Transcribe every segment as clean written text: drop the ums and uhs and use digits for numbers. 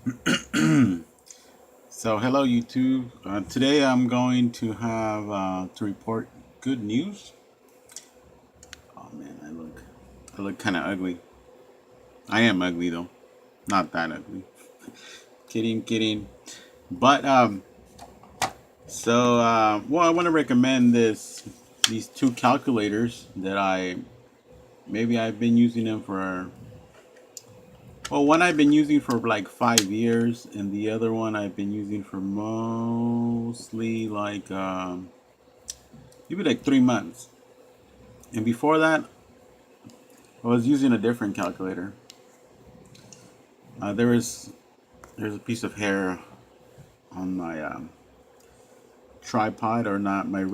So hello YouTube. Today I'm going to have to report good news. Oh man, I look kind of ugly. I am ugly though, not that ugly. Kidding. But well, I want to recommend these two calculators that I've been using them for. Well, one I've been using for like 5 years, and the other one I've been using for mostly maybe like 3 months. And before that, I was using a different calculator. There's a piece of hair on my tripod, or not my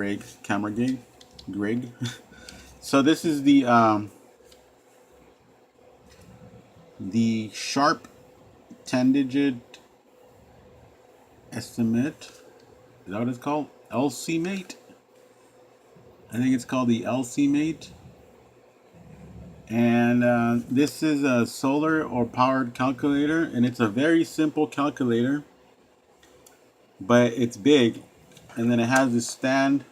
camera rig. So this is the Sharp 10-digit estimate. Is that what it's called? LC Mate. I think it's called the LC Mate. And this is a solar or powered calculator, and it's a very simple calculator, but it's big. And then it has this stand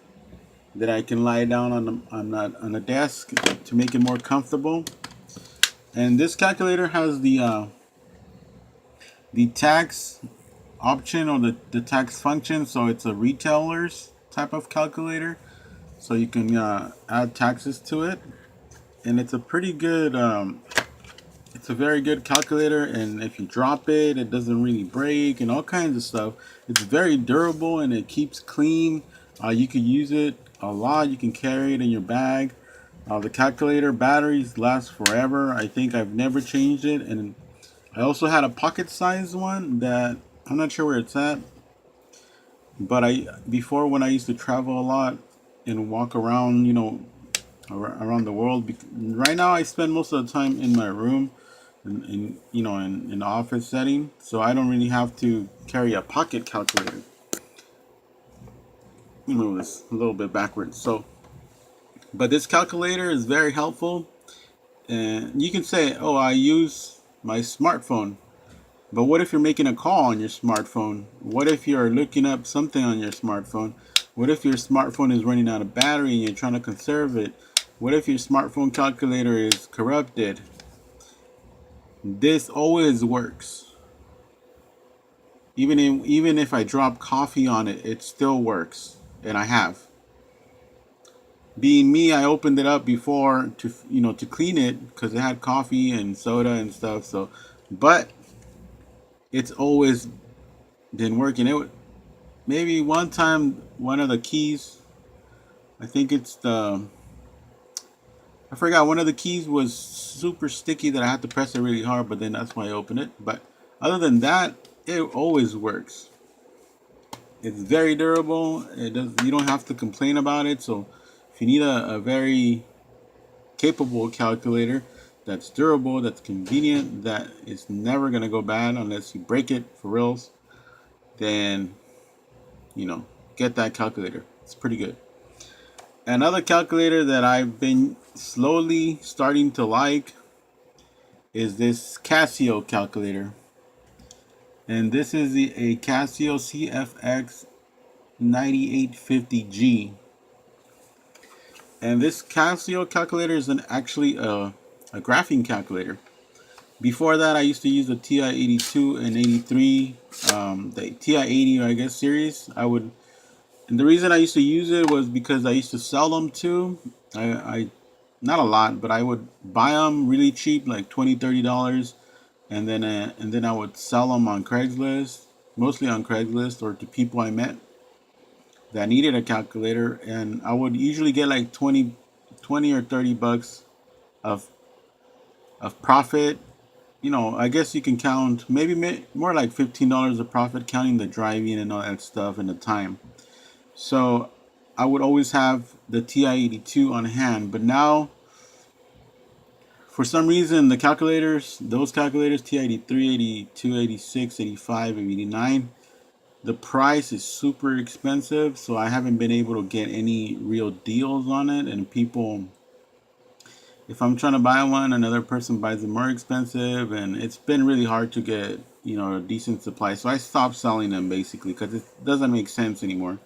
that I can lie down on a desk to make it more comfortable. And this calculator has the tax option, or the tax function, so it's a retailer's type of calculator. So you can add taxes to it, and it's a very good calculator. And if you drop it, it doesn't really break and all kinds of stuff. It's very durable and it keeps clean. You can use it a lot. You can carry it in your bag. The calculator batteries last forever. I think I've never changed it. And I also had a pocket sized one that I'm not sure where it's at. But before, when I used to travel a lot and walk around, around the world. Right now, I spend most of the time in my room, in the office setting, so I don't really have to carry a pocket calculator. Let me move this a little bit backwards. But this calculator is very helpful, and you can say, "Oh, I use my smartphone." But what if you're making a call on your smartphone? What if you're looking up something on your smartphone? What if your smartphone is running out of battery and you're trying to conserve it? What if your smartphone calculator is corrupted? This always works. Even if I drop coffee on it, it still works, and I have. Being me, I opened it up before to clean it because it had coffee and soda and stuff. So, but it's always been working. Maybe one time, one of the keys, I think it's I forgot, one of the keys was super sticky that I had to press it really hard, but then that's why I opened it. But other than that, it always works. It's very durable. You don't have to complain about it. So if you need a very capable calculator that's durable, that's convenient, that is never gonna go bad unless you break it for reals, then get that calculator. It's pretty good. Another calculator that I've been slowly starting to like is this Casio calculator. And this is a Casio CFX 9850G. And this Casio calculator is actually a graphing calculator. Before that, I used to use the TI-82 and 83, the TI-80, I guess, series. And the reason I used to use it was because I used to sell them too. I not a lot, but I would buy them really cheap, like $20, $30, and then I would sell them on Craigslist, mostly on Craigslist, or to people I met that needed a calculator, and I would usually get like 20 or $30 of profit. I guess you can count maybe more like $15 of profit, counting the driving and all that stuff and the time. So I would always have the TI-82 on hand. But now, for some reason, those calculators, TI-83, 82, 86, 85, 89, the price is super expensive. So I haven't been able to get any real deals on it. And if I'm trying to buy one, another person buys it more expensive. And it's been really hard to get, a decent supply. So I stopped selling them basically because it doesn't make sense anymore.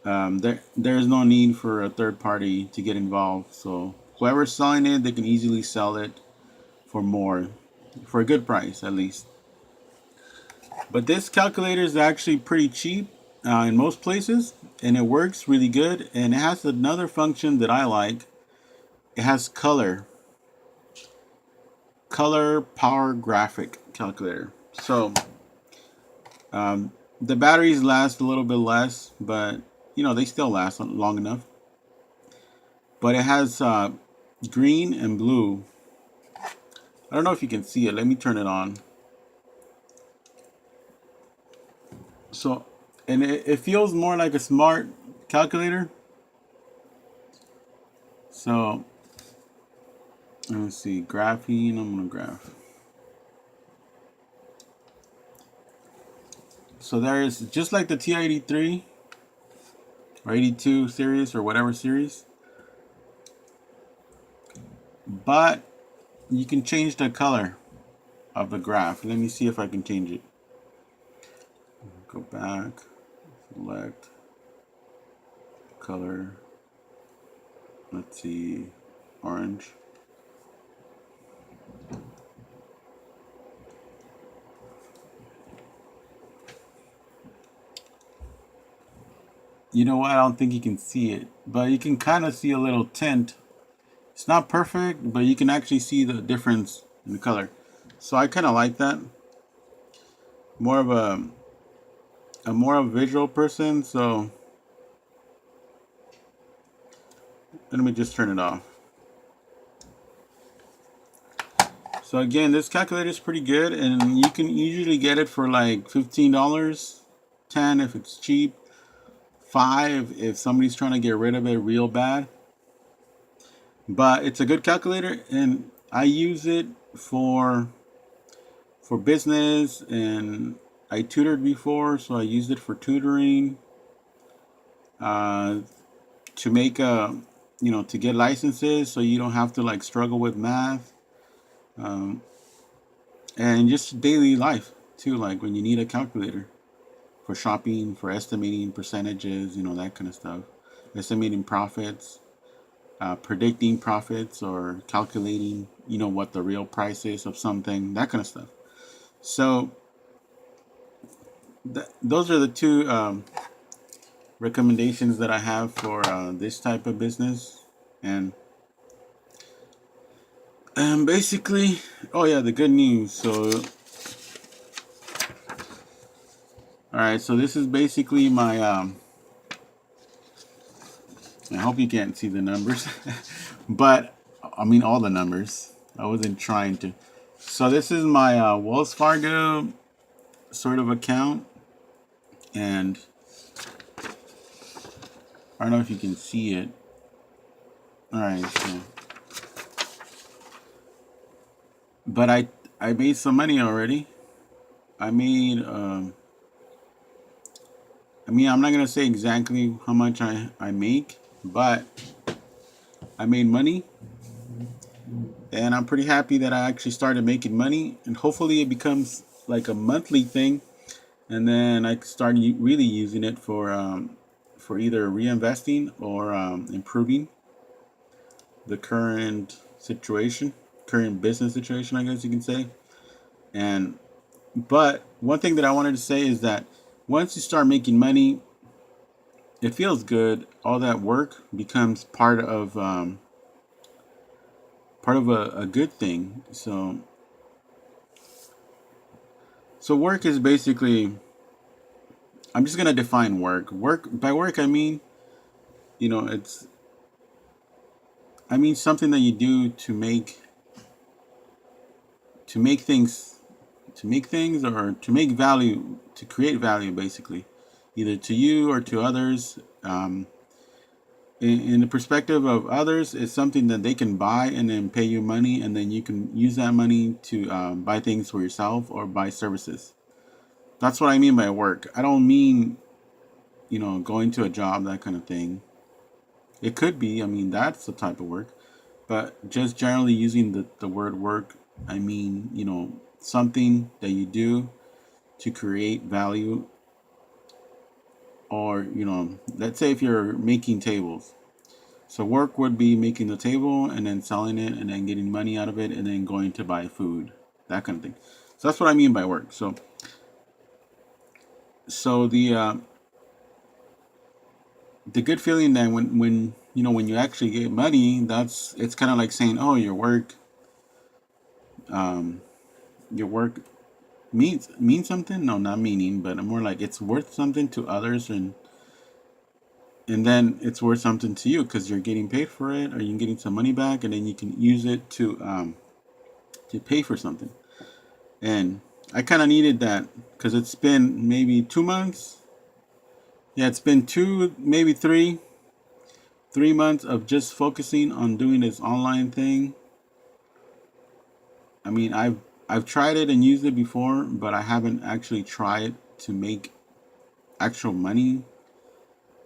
There's no need for a third party to get involved. So whoever's selling it, they can easily sell it for more, for a good price at least. But this calculator is actually pretty cheap in most places, and it works really good. And it has another function that I like. It has color power graphic calculator. So the batteries last a little bit less, but they still last long enough. But it has green and blue. I don't know if you can see it. Let me turn it on. So, and it feels more like a smart calculator. So, let's see, graphene. I'm gonna graph. So there is, just like the TI-83 or 82 series or whatever series, but you can change the color of the graph. Let me see if I can change it. Go back, select color. Let's see, orange. You know what? I don't think you can see it, but you can kind of see a little tint. It's not perfect, but you can actually see the difference in the color. So I kind of like that. More of a more of a visual person, so let me just turn it off. So again, this calculator is pretty good, and you can usually get it for like $15, $10 if it's cheap, $5 if somebody's trying to get rid of it real bad. But it's a good calculator, and I use it for business, and I tutored before, so I used it for tutoring, to make to get licenses, so you don't have to like struggle with math, and just daily life too, like when you need a calculator for shopping, for estimating percentages, that kind of stuff, estimating profits, predicting profits, or calculating, what the real price is of something, that kind of stuff. So those are the two recommendations that I have for this type of business. And basically, oh yeah, the good news. So, all right, so this is basically my. I hope you can't see the numbers, but I mean all the numbers. I wasn't trying to. So this is my Wells Fargo sort of account, and I don't know if you can see it. All right, so, but I made some money already. I made I mean, I'm not gonna say exactly how much I make, but I made money, and I'm pretty happy that I actually started making money, and hopefully it becomes like a monthly thing, and then I start really using it for either reinvesting or improving the current business situation, I guess you can say. And but one thing that I wanted to say is that once you start making money, it feels good. All that work becomes part of a good thing. So work is basically, I'm just gonna define work. By work I mean, it's I mean something that you do to make things or to make value, to create value basically, either to you or to others. In the perspective of others, it's something that they can buy and then pay you money, and then you can use that money to buy things for yourself or buy services. That's what I mean by work. I don't mean, going to a job, that kind of thing. It could be, I mean, that's the type of work. But just generally using the word work, I mean, something that you do to create value. Or, let's say if you're making tables. So work would be making the table and then selling it and then getting money out of it and then going to buy food, that kind of thing. So that's what I mean by work. So the good feeling that when you actually get money, it's kind of like saying, oh, um, your work means something. No, not meaning, but more like it's worth something to others, and then it's worth something to you because you're getting paid for it, or you're getting some money back, and then you can use it to pay for something. And I kind of needed that because it's been maybe 2 months. Yeah, it's been two, maybe 3 months of just focusing on doing this online thing. I mean, I've tried it and used it before, but I haven't actually tried to make actual money,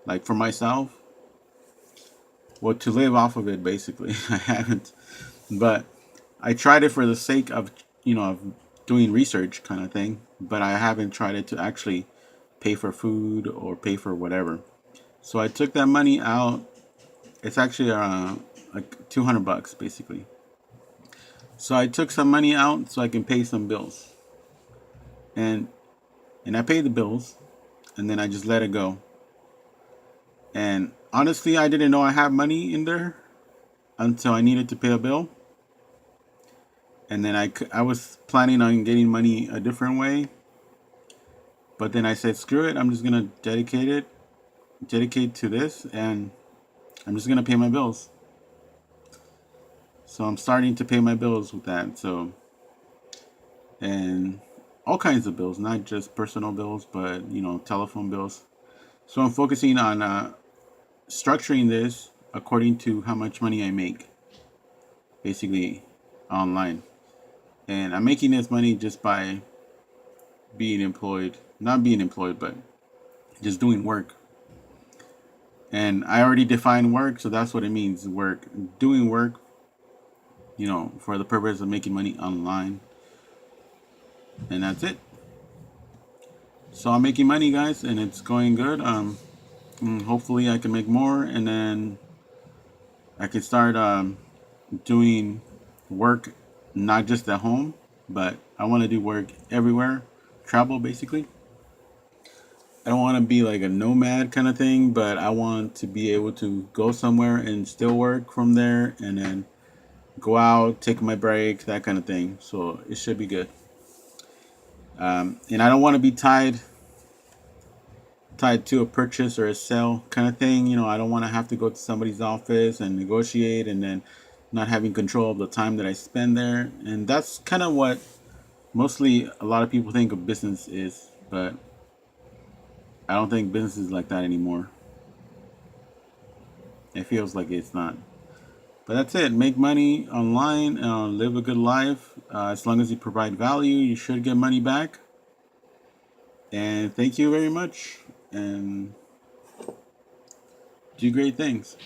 like for myself, well, to live off of it. Basically, I haven't. But I tried it for the sake of of doing research kind of thing. But I haven't tried it to actually pay for food or pay for whatever. So I took that money out. It's actually like $200 basically. So I took some money out so I can pay some bills, and I paid the bills, and then I just let it go. And honestly, I didn't know I had money in there until I needed to pay a bill, and then I was planning on getting money a different way, but then I said screw it, I'm just gonna dedicate to this, and I'm just gonna pay my bills. So I'm starting to pay my bills with that. So, and all kinds of bills, not just personal bills, but telephone bills. So I'm focusing on structuring this according to how much money I make, basically online. And I'm making this money just by being employed, not being employed, but just doing work. And I already defined work, so that's what it means, work. Doing work, for the purpose of making money online. And that's it. So I'm making money, guys, and it's going good. Hopefully I can make more, and then I can start doing work not just at home, but I want to do work everywhere, travel basically. I don't want to be like a nomad kind of thing, but I want to be able to go somewhere and still work from there, and then go out, take my break, that kind of thing. So it should be good. And I don't want to be tied to a purchase or a sale kind of thing. I don't want to have to go to somebody's office and negotiate, and then not having control of the time that I spend there. And that's kind of what mostly a lot of people think of business is, but I don't think business is like that anymore. It feels like it's not. But that's it. Make money online, live a good life. As long as you provide value, you should get money back. And thank you very much. And do great things.